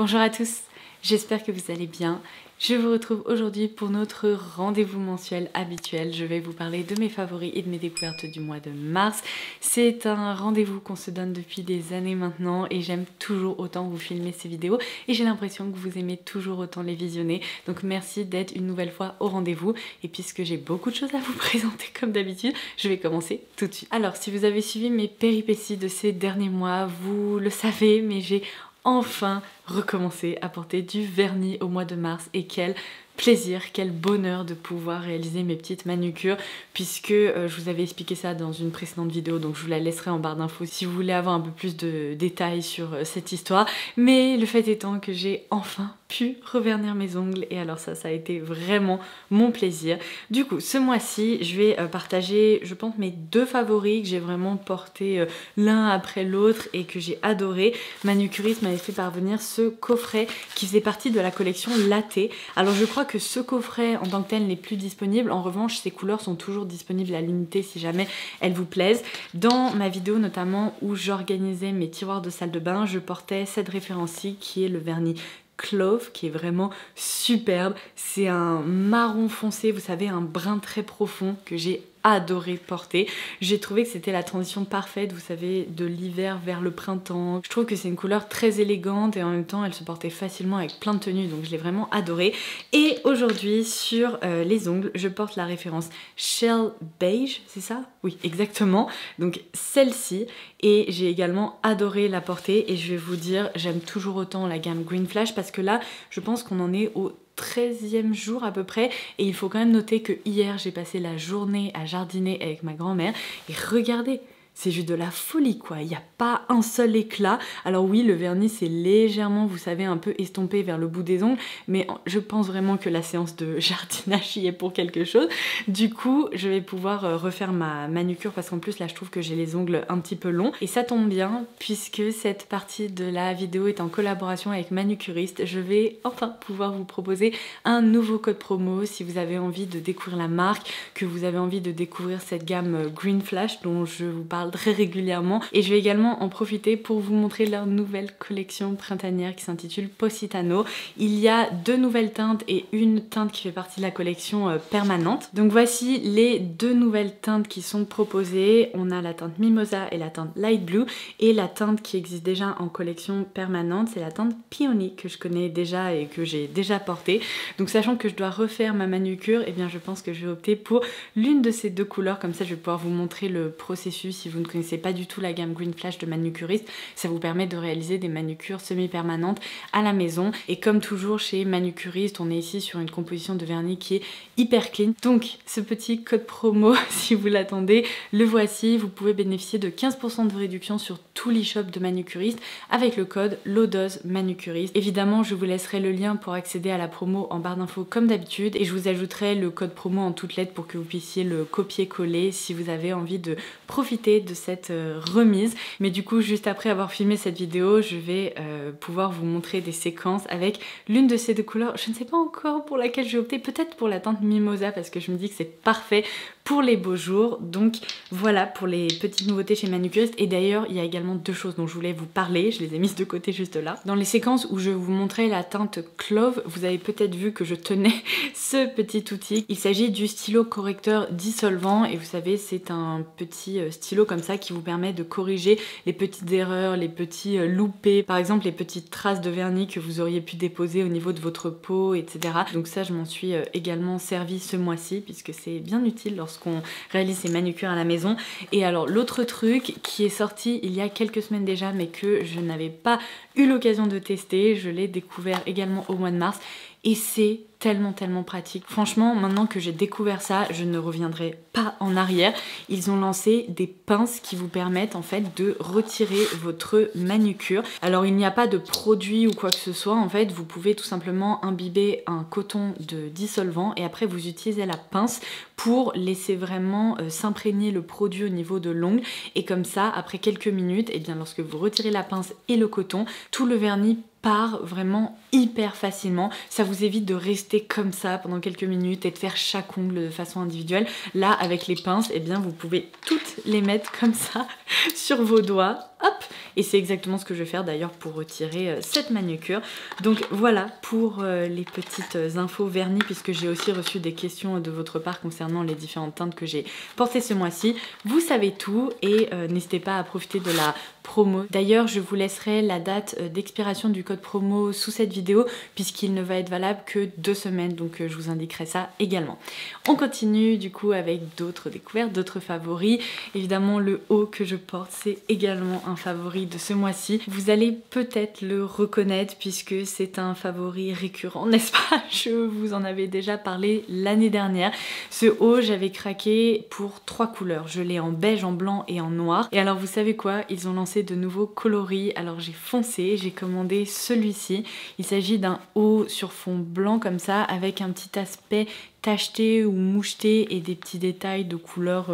Bonjour à tous, j'espère que vous allez bien. Je vous retrouve aujourd'hui pour notre rendez-vous mensuel habituel. Je vais vous parler de mes favoris et de mes découvertes du mois de mars. C'est un rendez-vous qu'on se donne depuis des années maintenant et j'aime toujours autant vous filmer ces vidéos et j'ai l'impression que vous aimez toujours autant les visionner. Donc merci d'être une nouvelle fois au rendez-vous et puisque j'ai beaucoup de choses à vous présenter comme d'habitude, je vais commencer tout de suite. Alors si vous avez suivi mes péripéties de ces derniers mois, vous le savez, mais j'ai enfin recommencer à porter du vernis au mois de mars et quel plaisir, quel bonheur de pouvoir réaliser mes petites manucures puisque je vous avais expliqué ça dans une précédente vidéo donc je vous la laisserai en barre d'infos si vous voulez avoir un peu plus de détails sur cette histoire, mais le fait étant que j'ai enfin pu revernir mes ongles et alors ça a été vraiment mon plaisir. Du coup ce mois-ci je vais partager je pense mes deux favoris que j'ai vraiment porté l'un après l'autre et que j'ai adoré. Manucuriste m'avait fait parvenir ce coffret qui faisait partie de la collection Latte. Alors je crois que ce coffret en tant que tel n'est plus disponible, en revanche ces couleurs sont toujours disponibles à l'unité si jamais elles vous plaisent. Dans ma vidéo notamment où j'organisais mes tiroirs de salle de bain, je portais cette référence-ci qui est le vernis Clove qui est vraiment superbe. C'est un marron foncé, vous savez, un brun très profond que j'ai adoré porter. J'ai trouvé que c'était la transition parfaite, vous savez, de l'hiver vers le printemps. Je trouve que c'est une couleur très élégante et en même temps elle se portait facilement avec plein de tenues, donc je l'ai vraiment adoré. Et aujourd'hui sur les ongles, je porte la référence Shell Beige, c'est ça? Oui, exactement. Donc celle-ci, et j'ai également adoré la porter et je vais vous dire, j'aime toujours autant la gamme Green Flash parce que là, je pense qu'on en est au 13e jour à peu près et il faut quand même noter que hier j'ai passé la journée à jardiner avec ma grand-mère et regardez, c'est juste de la folie quoi, il n'y a pas un seul éclat. Alors oui, le vernis c'est légèrement, vous savez, un peu estompé vers le bout des ongles, mais je pense vraiment que la séance de jardinage y est pour quelque chose. Du coup, je vais pouvoir refaire ma manucure parce qu'en plus là je trouve que j'ai les ongles un petit peu longs et ça tombe bien puisque cette partie de la vidéo est en collaboration avec Manucuriste. Je vais enfin pouvoir vous proposer un nouveau code promo si vous avez envie de découvrir la marque, que vous avez envie de découvrir cette gamme Green Flash dont je vous parle très régulièrement, et je vais également en profiter pour vous montrer leur nouvelle collection printanière qui s'intitule Positano. Il y a deux nouvelles teintes et une teinte qui fait partie de la collection permanente. Donc voici les deux nouvelles teintes qui sont proposées. On a la teinte Mimosa et la teinte Light Blue, et la teinte qui existe déjà en collection permanente c'est la teinte Peony que je connais déjà et que j'ai déjà portée. Donc sachant que je dois refaire ma manucure, et eh bien je pense que je vais opter pour l'une de ces deux couleurs, comme ça je vais pouvoir vous montrer le processus si vous ne connaissez pas du tout la gamme Green Flash de Manucuriste. Ça vous permet de réaliser des manucures semi-permanentes à la maison. Et comme toujours chez Manucuriste, on est ici sur une composition de vernis qui est hyper clean. Donc ce petit code promo, si vous l'attendez, le voici. Vous pouvez bénéficier de 15% de réduction sur tout l'e-shop de Manucuriste avec le code LODOZ Manucuriste. Évidemment, je vous laisserai le lien pour accéder à la promo en barre d'infos comme d'habitude et je vous ajouterai le code promo en toutes lettres pour que vous puissiez le copier-coller si vous avez envie de profiter de cette remise. Mais du coup, juste après avoir filmé cette vidéo, je vais pouvoir vous montrer des séquences avec l'une de ces deux couleurs. Je ne sais pas encore pour laquelle je vais opter, peut-être pour la teinte Mimosa parce que je me dis que c'est parfait pour les beaux jours. Donc voilà pour les petites nouveautés chez Manucuriste. Et d'ailleurs, il y a également deux choses dont je voulais vous parler, je les ai mises de côté juste là. Dans les séquences où je vous montrais la teinte Clove, vous avez peut-être vu que je tenais ce petit outil. Il s'agit du stylo correcteur dissolvant et vous savez, c'est un petit stylo comme ça qui vous permet de corriger les petites erreurs, les petits loupés, par exemple les petites traces de vernis que vous auriez pu déposer au niveau de votre peau, etc. Donc ça, je m'en suis également servi ce mois-ci puisque c'est bien utile lorsqu'on réalise ses manucures à la maison. Et alors l'autre truc qui est sorti il y a quelques semaines déjà mais que je n'avais pas eu l'occasion de tester, je l'ai découvert également au mois de mars et c'est tellement pratique. Franchement, maintenant que j'ai découvert ça, je ne reviendrai pas en arrière. Ils ont lancé des pinces qui vous permettent en fait de retirer votre manucure. Alors il n'y a pas de produit ou quoi que ce soit, en fait vous pouvez tout simplement imbiber un coton de dissolvant et après vous utilisez la pince pour laisser vraiment s'imprégner le produit au niveau de l'ongle et comme ça après quelques minutes, et bien lorsque vous retirez la pince et le coton, tout le vernis part vraiment hyper facilement. Ça vous évite de rester comme ça pendant quelques minutes et de faire chaque ongle de façon individuelle. Là, avec les pinces, eh bien, vous pouvez toutes les mettre comme ça sur vos doigts. hop, et c'est exactement ce que je vais faire d'ailleurs pour retirer cette manucure. Donc voilà pour les petites infos vernis, puisque j'ai aussi reçu des questions de votre part concernant les différentes teintes que j'ai portées ce mois-ci. Vous savez tout et n'hésitez pas à profiter de la promo. D'ailleurs, je vous laisserai la date d'expiration du code promo sous cette vidéo, puisqu'il ne va être valable que 2 semaines, donc je vous indiquerai ça également. On continue du coup avec d'autres découvertes, d'autres favoris. Évidemment, le haut que je porte, c'est également un favori de ce mois-ci. Vous allez peut-être le reconnaître puisque c'est un favori récurrent, n'est-ce pas? Je vous en avais déjà parlé l'année dernière. Ce haut, j'avais craqué pour 3 couleurs. Je l'ai en beige, en blanc et en noir. Et alors vous savez quoi? Ils ont lancé de nouveaux coloris. Alors j'ai foncé, j'ai commandé celui-ci. Il s'agit d'un haut sur fond blanc comme ça, avec un petit aspect tacheté ou moucheté et des petits détails de couleur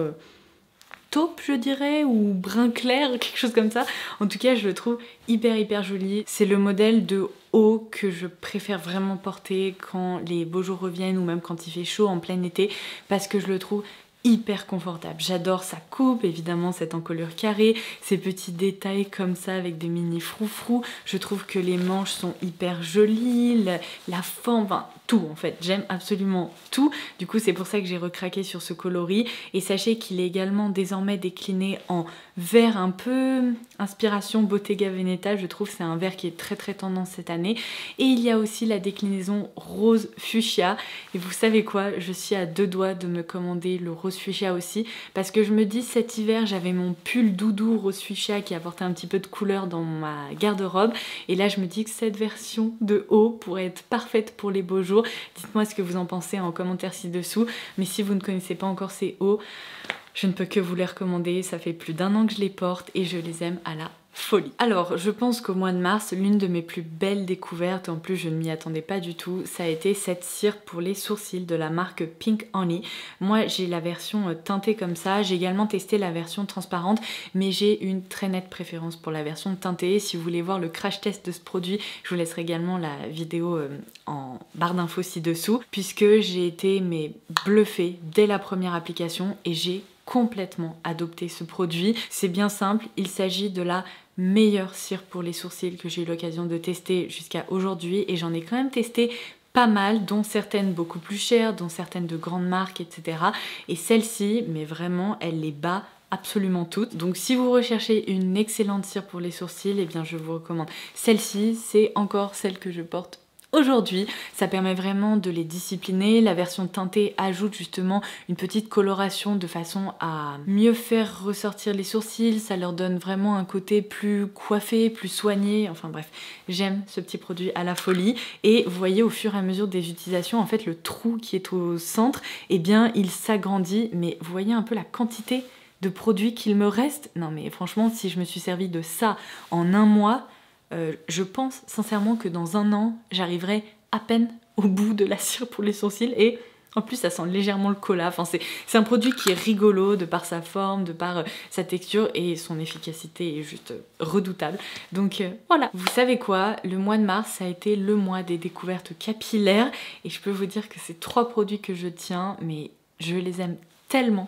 taupe, je dirais, ou brun clair, quelque chose comme ça. En tout cas, je le trouve hyper joli. C'est le modèle de haut que je préfère vraiment porter quand les beaux jours reviennent ou même quand il fait chaud en plein été, parce que je le trouve hyper confortable. J'adore sa coupe, évidemment cette encolure carrée, ces petits détails comme ça avec des mini froufrous. Je trouve que les manches sont hyper jolies, la forme, enfin tout en fait. J'aime absolument tout. Du coup c'est pour ça que j'ai recraqué sur ce coloris. Et sachez qu'il est également désormais décliné en vert un peu inspiration Bottega Veneta. Je trouve que c'est un vert qui est très tendance cette année. Et il y a aussi la déclinaison rose fuchsia. Et vous savez quoi, je suis à 2 doigts de me commander le rose fuchsia aussi, parce que je me dis cet hiver j'avais mon pull doudou rose fuchsia qui apportait un petit peu de couleur dans ma garde-robe, et là je me dis que cette version de haut pourrait être parfaite pour les beaux jours. Dites-moi ce que vous en pensez en commentaire ci-dessous, mais si vous ne connaissez pas encore ces hauts, je ne peux que vous les recommander. Ça fait plus d'1 an que je les porte et je les aime à la folie. Alors je pense qu'au mois de mars, l'une de mes plus belles découvertes, en plus je ne m'y attendais pas du tout, ça a été cette cire pour les sourcils de la marque Pink Honey. Moi j'ai la version teintée comme ça, j'ai également testé la version transparente, mais j'ai une très nette préférence pour la version teintée. Si vous voulez voir le crash test de ce produit, je vous laisserai également la vidéo en barre d'infos ci-dessous, puisque j'ai été bluffée dès la première application et j'ai complètement adopté ce produit. C'est bien simple, il s'agit de la meilleure cire pour les sourcils que j'ai eu l'occasion de tester jusqu'à aujourd'hui, et j'en ai quand même testé pas mal, dont certaines beaucoup plus chères, dont certaines de grandes marques, etc. Et celle-ci, mais vraiment, elle les bat absolument toutes. Donc si vous recherchez une excellente cire pour les sourcils, eh bien je vous recommande celle-ci. C'est encore celle que je porte aujourd'hui. Ça permet vraiment de les discipliner. La version teintée ajoute justement une petite coloration de façon à mieux faire ressortir les sourcils. Ça leur donne vraiment un côté plus coiffé, plus soigné. Enfin bref, j'aime ce petit produit à la folie. Et vous voyez au fur et à mesure des utilisations, en fait le trou qui est au centre, eh bien il s'agrandit. Mais vous voyez un peu la quantité de produits qu'il me reste. Non mais franchement, si je me suis servi de ça en 1 mois, je pense sincèrement que dans 1 an, j'arriverai à peine au bout de la cire pour les sourcils, et en plus ça sent légèrement le cola. Enfin, c'est un produit qui est rigolo de par sa forme, de par sa texture, et son efficacité est juste redoutable. Donc voilà, vous savez quoi, le mois de mars ça a été le mois des découvertes capillaires, et je peux vous dire que ces 3 produits que je tiens, mais je les aime tellement.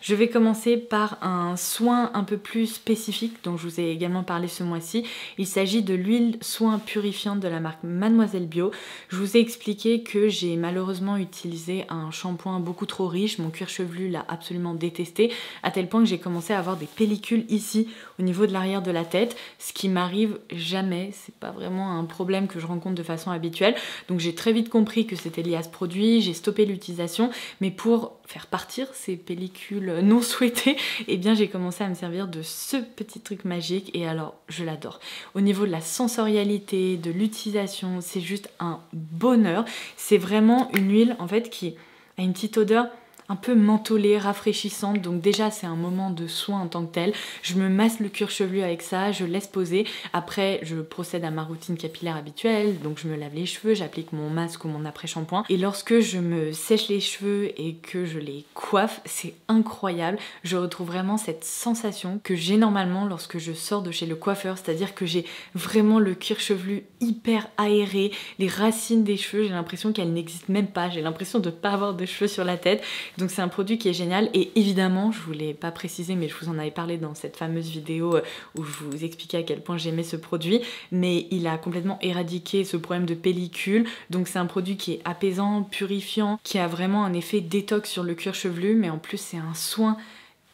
Je vais commencer par un soin un peu plus spécifique dont je vous ai également parlé ce mois-ci. Il s'agit de l'huile soin purifiante de la marque Mademoiselle Bio. Je vous ai expliqué que j'ai malheureusement utilisé un shampoing beaucoup trop riche. Mon cuir chevelu l'a absolument détesté, à tel point que j'ai commencé à avoir des pellicules ici au niveau de l'arrière de la tête, ce qui m'arrive jamais. C'est pas vraiment un problème que je rencontre de façon habituelle. Donc j'ai très vite compris que c'était lié à ce produit, j'ai stoppé l'utilisation, mais pour faire partir ces pellicules non souhaitées, et bien j'ai commencé à me servir de ce petit truc magique, et alors je l'adore. Au niveau de la sensorialité, de l'utilisation, c'est juste un bonheur. C'est vraiment une huile en fait qui a une petite odeur un peu mentholée, rafraîchissante, donc déjà c'est un moment de soin en tant que tel. Je me masse le cuir chevelu avec ça, je laisse poser, après je procède à ma routine capillaire habituelle, donc je me lave les cheveux, j'applique mon masque ou mon après-shampoing, et lorsque je me sèche les cheveux et que je les coiffe, c'est incroyable. Je retrouve vraiment cette sensation que j'ai normalement lorsque je sors de chez le coiffeur, c'est-à-dire que j'ai vraiment le cuir chevelu hyper aéré, les racines des cheveux, j'ai l'impression qu'elles n'existent même pas, j'ai l'impression de ne pas avoir de cheveux sur la tête. Donc c'est un produit qui est génial et évidemment, je vous l'ai pas précisé mais je vous en avais parlé dans cette fameuse vidéo où je vous expliquais à quel point j'aimais ce produit, mais il a complètement éradiqué ce problème de pellicule. Donc c'est un produit qui est apaisant, purifiant, qui a vraiment un effet détox sur le cuir chevelu, mais en plus c'est un soin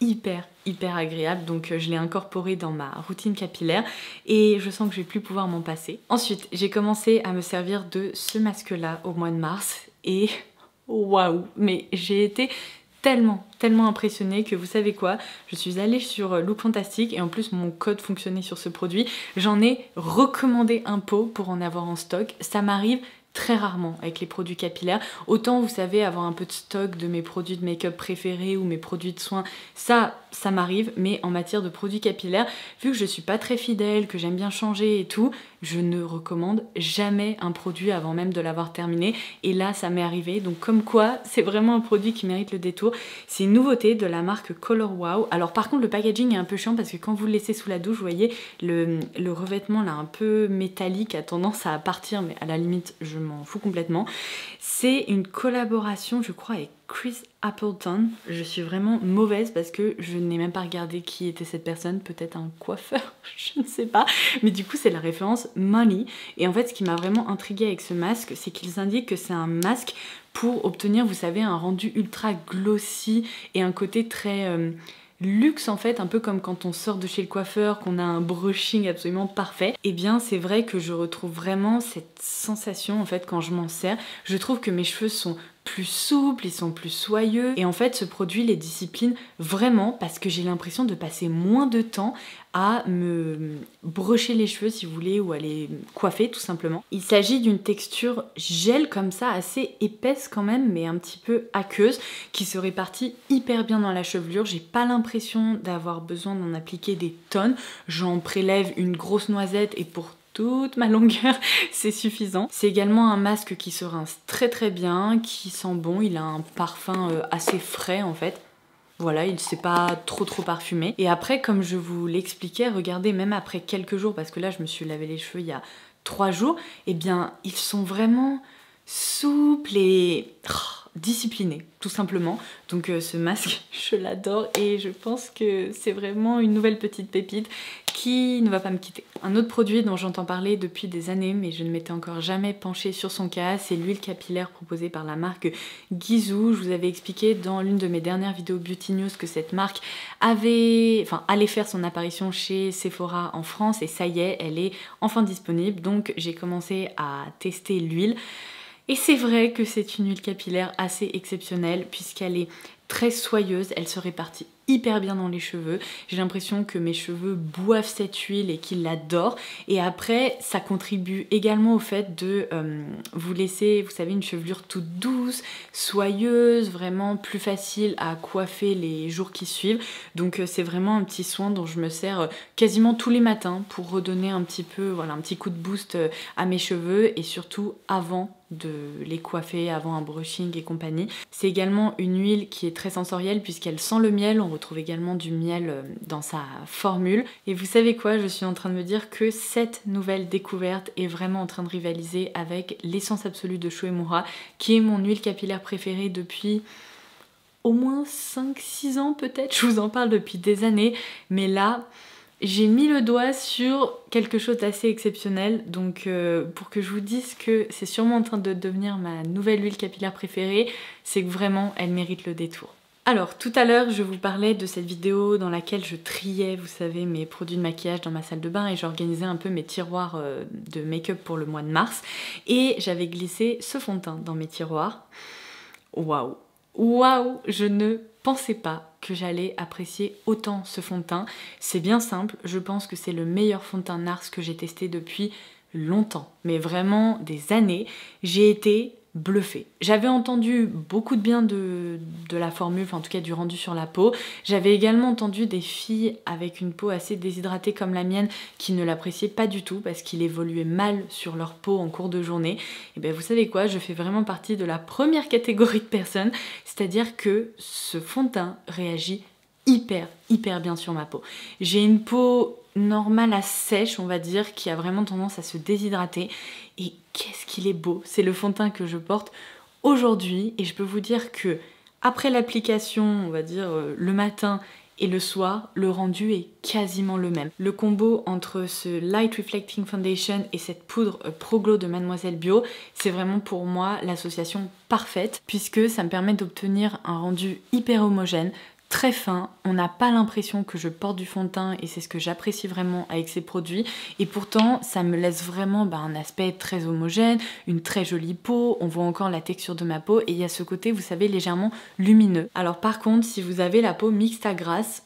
hyper agréable, donc je l'ai incorporé dans ma routine capillaire et je sens que je vais plus pouvoir m'en passer. Ensuite, j'ai commencé à me servir de ce masque là au mois de mars et waouh, mais j'ai été tellement impressionnée que vous savez quoi, je suis allée sur Look Fantastic et en plus mon code fonctionnait sur ce produit. J'en ai recommandé un pot pour en avoir en stock. Ça m'arrive très rarement avec les produits capillaires. Autant vous savez avoir un peu de stock de mes produits de make-up préférés ou mes produits de soins, ça m'arrive, mais en matière de produits capillaires, vu que je suis pas très fidèle, que j'aime bien changer et tout, je ne recommande jamais un produit avant même de l'avoir terminé et là ça m'est arrivé, donc comme quoi c'est vraiment un produit qui mérite le détour. C'est une nouveauté de la marque Color Wow. Alors par contre le packaging est un peu chiant parce que quand vous le laissez sous la douche, vous voyez le revêtement là un peu métallique a tendance à partir, mais à la limite je m'en fous complètement. C'est une collaboration je crois avec Chris Appleton. Je suis vraiment mauvaise parce que je n'ai même pas regardé qui était cette personne, peut-être un coiffeur, je ne sais pas, mais du coup c'est la référence Money. Et en fait ce qui m'a vraiment intriguée avec ce masque, c'est qu'ils indiquent que c'est un masque pour obtenir, vous savez, un rendu ultra glossy et un côté très luxe en fait, un peu comme quand on sort de chez le coiffeur, qu'on a un brushing absolument parfait. Et bien c'est vrai que je retrouve vraiment cette sensation en fait quand je m'en sers. Je trouve que mes cheveux sont plus souples, ils sont plus soyeux et en fait ce produit les discipline vraiment parce que j'ai l'impression de passer moins de temps à me brocher les cheveux si vous voulez ou à les coiffer tout simplement. Il s'agit d'une texture gel comme ça assez épaisse quand même mais un petit peu aqueuse qui se répartit hyper bien dans la chevelure. J'ai pas l'impression d'avoir besoin d'en appliquer des tonnes, j'en prélève une grosse noisette et pour toute ma longueur, c'est suffisant. C'est également un masque qui se rince très bien, qui sent bon, il a un parfum assez frais en fait. Voilà, il s'est pas trop parfumé. Et après, comme je vous l'expliquais, regardez, même après quelques jours, parce que là je me suis lavé les cheveux il y a 3 jours, et bien ils sont vraiment souples et disciplinés, tout simplement. Donc ce masque, je l'adore et je pense que c'est vraiment une nouvelle petite pépite qui ne va pas me quitter. Un autre produit dont j'entends parler depuis des années mais je ne m'étais encore jamais penchée sur son cas, c'est l'huile capillaire proposée par la marque Gisou. Je vous avais expliqué dans l'une de mes dernières vidéos Beauty News que cette marque allait faire son apparition chez Sephora en France et ça y est, elle est enfin disponible. Donc j'ai commencé à tester l'huile. Et c'est vrai que c'est une huile capillaire assez exceptionnelle puisqu'elle est très soyeuse, elle se répartit hyper bien dans les cheveux. J'ai l'impression que mes cheveux boivent cette huile et qu'ils l'adorent. Et après, ça contribue également au fait de vous laisser, vous savez, une chevelure toute douce, soyeuse, vraiment plus facile à coiffer les jours qui suivent. Donc c'est vraiment un petit soin dont je me sers quasiment tous les matins pour redonner un petit peu, voilà, un petit coup de boost à mes cheveux et surtout avant de les coiffer, avant un brushing et compagnie. C'est également une huile qui est très sensorielle puisqu'elle sent le miel. On retrouve également du miel dans sa formule. Et vous savez quoi, je suis en train de me dire que cette nouvelle découverte est vraiment en train de rivaliser avec l'essence absolue de Shu Uemura, qui est mon huile capillaire préférée depuis au moins 5-6 ans peut-être. Je vous en parle depuis des années, mais là j'ai mis le doigt sur quelque chose d'assez exceptionnel, donc pour que je vous dise que c'est sûrement en train de devenir ma nouvelle huile capillaire préférée, c'est que vraiment elle mérite le détour. Alors tout à l'heure je vous parlais de cette vidéo dans laquelle je triais, vous savez, mes produits de maquillage dans ma salle de bain et j'organisais un peu mes tiroirs de make-up pour le mois de mars et j'avais glissé ce fond de teint dans mes tiroirs. Waouh! Waouh, je ne pensais pas que j'allais apprécier autant ce fond de teint. C'est bien simple, je pense que c'est le meilleur fond de teint NARS que j'ai testé depuis longtemps, mais vraiment des années. J'ai été bluffée. J'avais entendu beaucoup de bien de la formule, enfin en tout cas du rendu sur la peau. J'avais également entendu des filles avec une peau assez déshydratée comme la mienne qui ne l'appréciaient pas du tout parce qu'il évoluait mal sur leur peau en cours de journée. Et bien vous savez quoi, je fais vraiment partie de la première catégorie de personnes, c'est-à-dire que ce fond de teint réagit hyper bien sur ma peau. J'ai une peau normale à sèche, on va dire, qui a vraiment tendance à se déshydrater. Et qu'est-ce qu'il est beau! C'est le fond de teint que je porte aujourd'hui et je peux vous dire que Après l'application, on va dire le matin et le soir, le rendu est quasiment le même. Le combo entre ce Light Reflecting Foundation et cette poudre Pro Glow de Mademoiselle Bio, c'est vraiment pour moi l'association parfaite puisque ça me permet d'obtenir un rendu hyper homogène, très fin, on n'a pas l'impression que je porte du fond de teint et c'est ce que j'apprécie vraiment avec ces produits et pourtant ça me laisse vraiment un aspect très homogène, une très jolie peau, on voit encore la texture de ma peau et il y a ce côté, vous savez, légèrement lumineux. Alors par contre, si vous avez la peau mixte à grasse,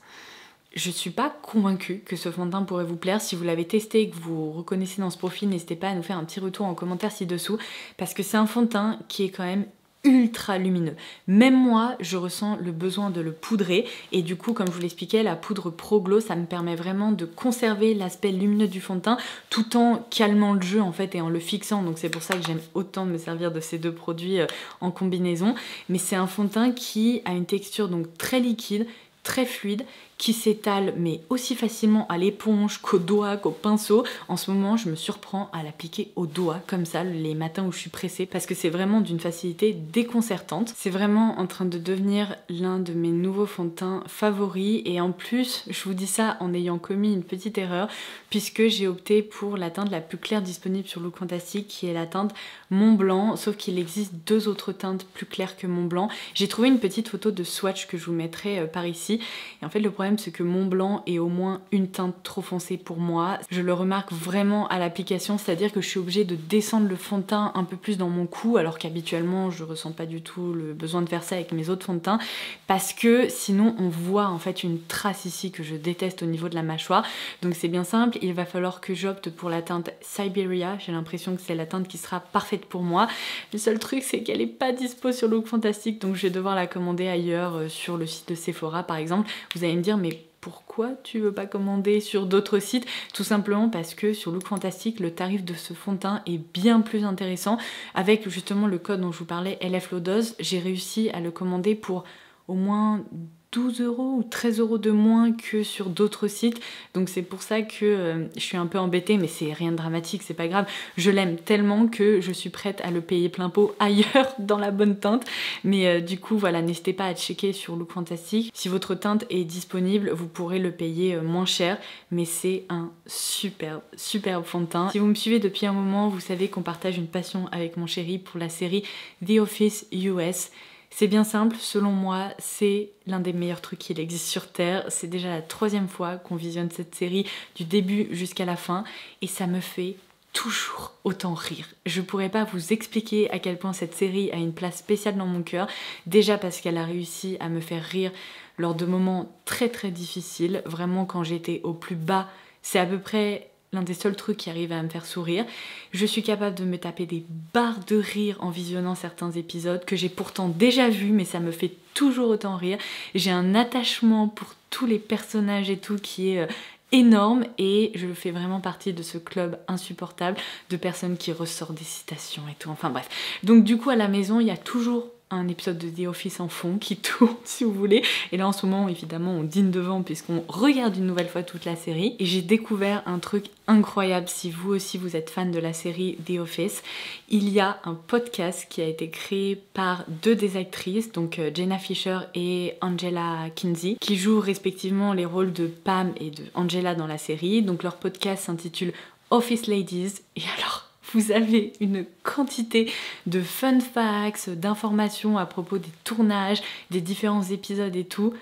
je suis pas convaincue que ce fond de teint pourrait vous plaire. Si vous l'avez testé et que vous vous reconnaissez dans ce profil, n'hésitez pas à nous faire un petit retour en commentaire ci-dessous parce que c'est un fond de teint qui est quand même ultra lumineux. Même moi, je ressens le besoin de le poudrer et du coup, comme je vous l'expliquais, la poudre Pro Glow, ça me permet vraiment de conserver l'aspect lumineux du fond de teint tout en calmant le jeu en fait et en le fixant. Donc c'est pour ça que j'aime autant me servir de ces deux produits en combinaison. Mais c'est un fond de teint qui a une texture donc très liquide, très fluide, qui s'étale mais aussi facilement à l'éponge qu'au doigt, qu'au pinceau. En ce moment, je me surprends à l'appliquer au doigt, comme ça, les matins où je suis pressée, parce que c'est vraiment d'une facilité déconcertante. C'est vraiment en train de devenir l'un de mes nouveaux fonds de teint favoris, et en plus, je vous dis ça en ayant commis une petite erreur, puisque j'ai opté pour la teinte la plus claire disponible sur Look Fantastic, qui est la teinte Mont Blanc, sauf qu'il existe deux autres teintes plus claires que Mont Blanc. J'ai trouvé une petite photo de swatch que je vous mettrai par ici, et en fait, le problème, c'est que Mont Blanc est au moins une teinte trop foncée pour moi. Je le remarque vraiment à l'application, c'est-à-dire que je suis obligée de descendre le fond de teint un peu plus dans mon cou, alors qu'habituellement je ressens pas du tout le besoin de faire ça avec mes autres fonds de teint, parce que sinon on voit en fait une trace ici que je déteste au niveau de la mâchoire. Donc c'est bien simple, il va falloir que j'opte pour la teinte Siberia. J'ai l'impression que c'est la teinte qui sera parfaite pour moi. Le seul truc, c'est qu'elle est pas dispo sur Look Fantastic, donc je vais devoir la commander ailleurs, sur le site de Sephora par exemple. Vous allez me dire, mais pourquoi tu veux pas commander sur d'autres sites? Tout simplement parce que sur Look Fantastic, le tarif de ce fond de teint est bien plus intéressant. Avec justement le code dont je vous parlais, LF Low Dose, j'ai réussi à le commander pour au moins 12 € ou 13 € de moins que sur d'autres sites, donc c'est pour ça que je suis un peu embêtée, mais c'est rien de dramatique, c'est pas grave. Je l'aime tellement que je suis prête à le payer plein pot ailleurs dans la bonne teinte, mais du coup voilà, n'hésitez pas à checker sur Look Fantastic. Si votre teinte est disponible, vous pourrez le payer moins cher, mais c'est un superbe fond de teint. Si vous me suivez depuis un moment, vous savez qu'on partage une passion avec mon chéri pour la série The Office US. C'est bien simple, selon moi, c'est l'un des meilleurs trucs qu'il existe sur Terre. C'est déjà la 3e fois qu'on visionne cette série du début jusqu'à la fin et ça me fait toujours autant rire. Je pourrais pas vous expliquer à quel point cette série a une place spéciale dans mon cœur. Déjà parce qu'elle a réussi à me faire rire lors de moments très difficiles. Vraiment, quand j'étais au plus bas, c'est à peu près l'un des seuls trucs qui arrive à me faire sourire. Je suis capable de me taper des barres de rire en visionnant certains épisodes que j'ai pourtant déjà vus, mais ça me fait toujours autant rire. J'ai un attachement pour tous les personnages et tout qui est énorme et je fais vraiment partie de ce club insupportable de personnes qui ressortent des citations et tout. Enfin bref. Donc du coup à la maison, il y a toujours un épisode de The Office en fond qui tourne si vous voulez, et là en ce moment évidemment on dîne devant puisqu'on regarde une nouvelle fois toute la série et j'ai découvert un truc incroyable. Si vous aussi vous êtes fan de la série The Office, il y a un podcast qui a été créé par deux des actrices, donc Jenna Fischer et Angela Kinsey, qui jouent respectivement les rôles de Pam et de Angela dans la série. Donc leur podcast s'intitule Office Ladies et alors vous avez une quantité de fun facts, d'informations à propos des tournages, des différents épisodes et tout.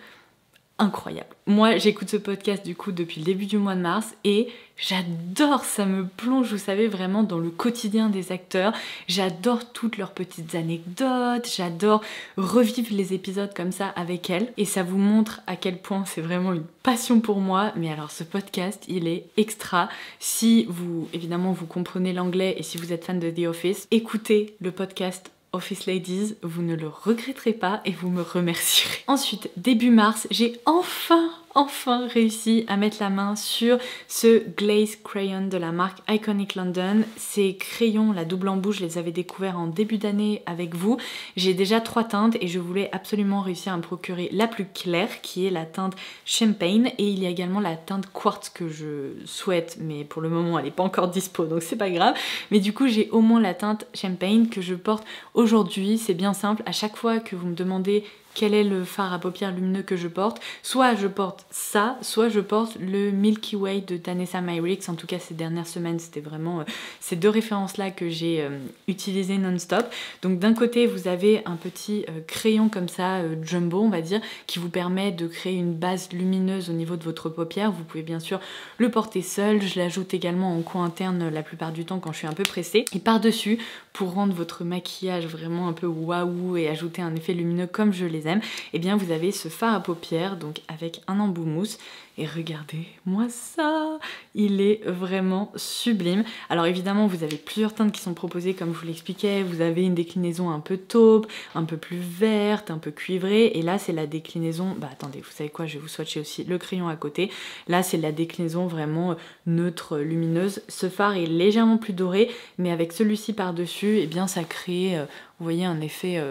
Incroyable. Moi, j'écoute ce podcast du coup depuis le début du mois de mars et j'adore, ça me plonge, vous savez, vraiment dans le quotidien des acteurs. J'adore toutes leurs petites anecdotes, j'adore revivre les épisodes comme ça avec elles et ça vous montre à quel point c'est vraiment une passion pour moi. Mais alors ce podcast, il est extra. Si vous, évidemment, vous comprenez l'anglais et si vous êtes fan de The Office, écoutez le podcast Office Ladies, vous ne le regretterez pas et vous me remercierez. Ensuite, début mars, j'ai enfin réussi à mettre la main sur ce Glaze Crayon de la marque Iconic London. Ces crayons, la double embout, je les avais découverts en début d'année avec vous. J'ai déjà 3 teintes et je voulais absolument réussir à me procurer la plus claire qui est la teinte Champagne et il y a également la teinte Quartz que je souhaite mais pour le moment elle n'est pas encore dispo donc c'est pas grave. Mais du coup j'ai au moins la teinte Champagne que je porte aujourd'hui. C'est bien simple, à chaque fois que vous me demandez quel est le fard à paupières lumineux que je porte. Soit je porte ça, soit je porte le Milky Way de Danessa Myricks. En tout cas, ces dernières semaines, c'était vraiment ces deux références-là que j'ai utilisées non-stop. Donc d'un côté, vous avez un petit crayon comme ça, jumbo, on va dire, qui vous permet de créer une base lumineuse au niveau de votre paupière. Vous pouvez bien sûr le porter seul. Je l'ajoute également en coin interne la plupart du temps quand je suis un peu pressée. Et par-dessus, pour rendre votre maquillage vraiment un peu waouh et ajouter un effet lumineux comme je les aime, et bien vous avez ce fard à paupières, donc avec un embout mousse. Et regardez-moi ça, il est vraiment sublime. Alors évidemment, vous avez plusieurs teintes qui sont proposées, comme je vous l'expliquais. Vous avez une déclinaison un peu taupe, un peu plus verte, un peu cuivrée. Et là, c'est la déclinaison... Bah attendez, vous savez quoi, je vais vous swatcher aussi le crayon à côté. Là, c'est la déclinaison vraiment neutre, lumineuse. Ce fard est légèrement plus doré, mais avec celui-ci par-dessus, eh bien ça crée, vous voyez, un effet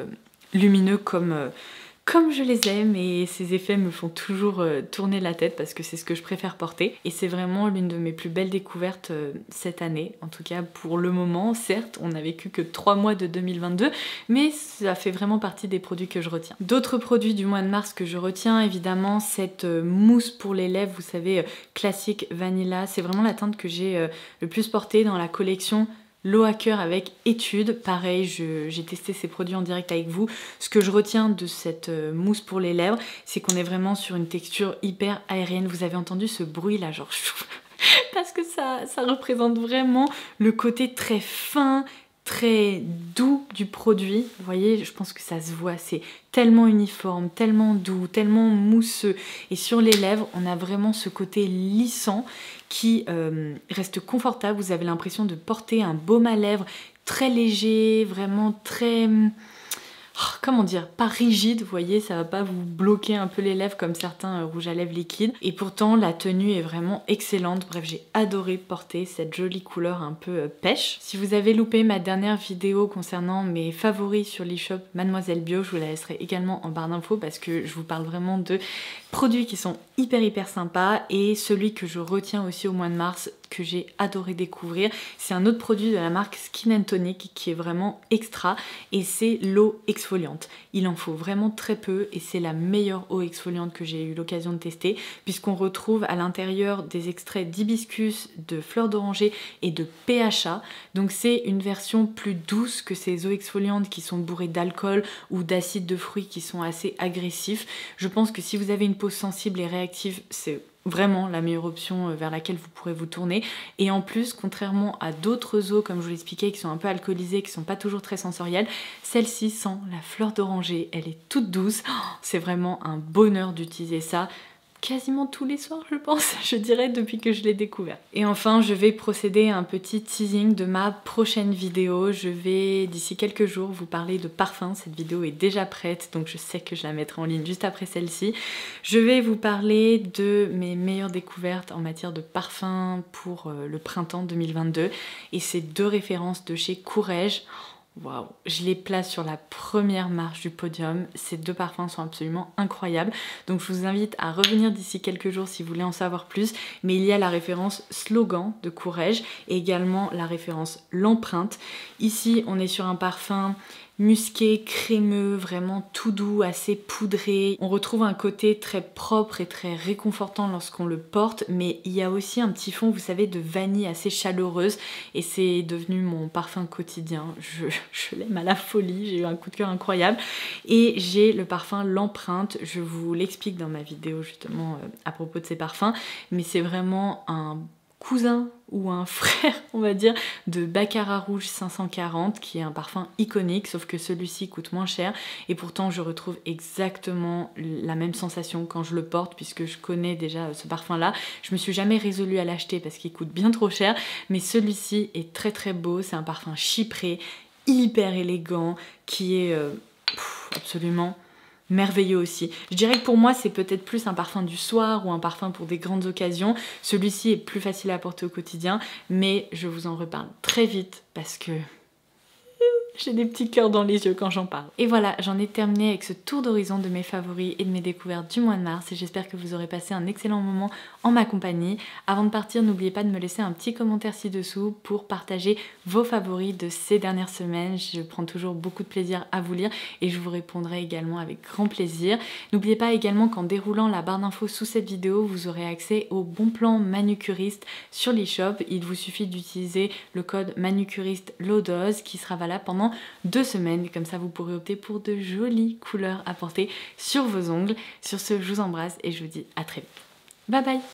lumineux comme je les aime, et ces effets me font toujours tourner la tête parce que c'est ce que je préfère porter. Et c'est vraiment l'une de mes plus belles découvertes cette année, en tout cas pour le moment. Certes, on n'a vécu que 3 mois de 2022, mais ça fait vraiment partie des produits que je retiens. D'autres produits du mois de mars que je retiens, évidemment, cette mousse pour les lèvres, vous savez, classique vanilla. C'est vraiment la teinte que j'ai le plus portée dans la collection L'eau à cœur avec Étude. Pareil, j'ai testé ces produits en direct avec vous. Ce que je retiens de cette mousse pour les lèvres, c'est qu'on est vraiment sur une texture hyper aérienne. Vous avez entendu ce bruit là, genre parce que ça représente vraiment le côté très fin, très doux du produit. Vous voyez, je pense que ça se voit, c'est tellement uniforme, tellement doux, tellement mousseux. Et sur les lèvres, on a vraiment ce côté lissant qui reste confortable. Vous avez l'impression de porter un baume à lèvres très léger, vraiment très... comment dire, pas rigide, vous voyez, ça va pas vous bloquer un peu les lèvres comme certains rouges à lèvres liquides. Et pourtant, la tenue est vraiment excellente. Bref, j'ai adoré porter cette jolie couleur un peu pêche. Si vous avez loupé ma dernière vidéo concernant mes favoris sur l'e-shop Mademoiselle Bio, je vous la laisserai également en barre d'infos parce que je vous parle vraiment de produits qui sont hyper sympas. Et celui que je retiens aussi au mois de mars, que j'ai adoré découvrir, c'est un autre produit de la marque Skin & Tonic qui est vraiment extra, et c'est l'eau exfoliante. Il en faut vraiment très peu et c'est la meilleure eau exfoliante que j'ai eu l'occasion de tester, puisqu'on retrouve à l'intérieur des extraits d'hibiscus, de fleurs d'oranger et de PHA. Donc c'est une version plus douce que ces eaux exfoliantes qui sont bourrées d'alcool ou d'acides de fruits qui sont assez agressifs. Je pense que si vous avez une peau sensible et réactive, c'est vraiment la meilleure option vers laquelle vous pourrez vous tourner. Et en plus, contrairement à d'autres eaux, comme je vous l'expliquais, qui sont un peu alcoolisées, qui sont pas toujours très sensorielles, celle-ci sent la fleur d'oranger, elle est toute douce. C'est vraiment un bonheur d'utiliser ça quasiment tous les soirs, je pense, je dirais, depuis que je l'ai découvert. Et enfin, je vais procéder à un petit teasing de ma prochaine vidéo. Je vais, d'ici quelques jours, vous parler de parfum. Cette vidéo est déjà prête, donc je sais que je la mettrai en ligne juste après celle-ci. Je vais vous parler de mes meilleures découvertes en matière de parfum pour le printemps 2022. Et ces deux références de chez Courrèges. Waouh, je les place sur la première marche du podium. Ces deux parfums sont absolument incroyables. Donc je vous invite à revenir d'ici quelques jours si vous voulez en savoir plus. Mais il y a la référence Slogan de Courrèges et également la référence L'Empreinte. Ici, on est sur un parfum musqué, crémeux, vraiment tout doux, assez poudré. On retrouve un côté très propre et très réconfortant lorsqu'on le porte, mais il y a aussi un petit fond, vous savez, de vanille assez chaleureuse, et c'est devenu mon parfum quotidien. Je l'aime à la folie, j'ai eu un coup de cœur incroyable. Et j'ai le parfum L'Empreinte, je vous l'explique dans ma vidéo justement à propos de ces parfums, mais c'est vraiment un cousin ou un frère, on va dire, de Baccarat Rouge 540, qui est un parfum iconique, sauf que celui-ci coûte moins cher, et pourtant je retrouve exactement la même sensation quand je le porte, puisque je connais déjà ce parfum-là. Je me suis jamais résolue à l'acheter parce qu'il coûte bien trop cher, mais celui-ci est très beau. C'est un parfum chypré, hyper élégant, qui est absolument merveilleux aussi. Je dirais que pour moi c'est peut-être plus un parfum du soir ou un parfum pour des grandes occasions. Celui-ci est plus facile à porter au quotidien, mais je vous en reparle très vite parce que J'ai des petits cœurs dans les yeux quand j'en parle. Et voilà, j'en ai terminé avec ce tour d'horizon de mes favoris et de mes découvertes du mois de mars et j'espère que vous aurez passé un excellent moment en ma compagnie. Avant de partir, n'oubliez pas de me laisser un petit commentaire ci-dessous pour partager vos favoris de ces dernières semaines. Je prends toujours beaucoup de plaisir à vous lire et je vous répondrai également avec grand plaisir. N'oubliez pas également qu'en déroulant la barre d'infos sous cette vidéo, vous aurez accès au bon plan manucuriste sur l'e-shop. Il vous suffit d'utiliser le code manucuriste LODOZ qui sera valable pendant 2 semaines. Comme ça, vous pourrez opter pour de jolies couleurs à porter sur vos ongles. Sur ce, je vous embrasse et je vous dis à très vite. Bye bye!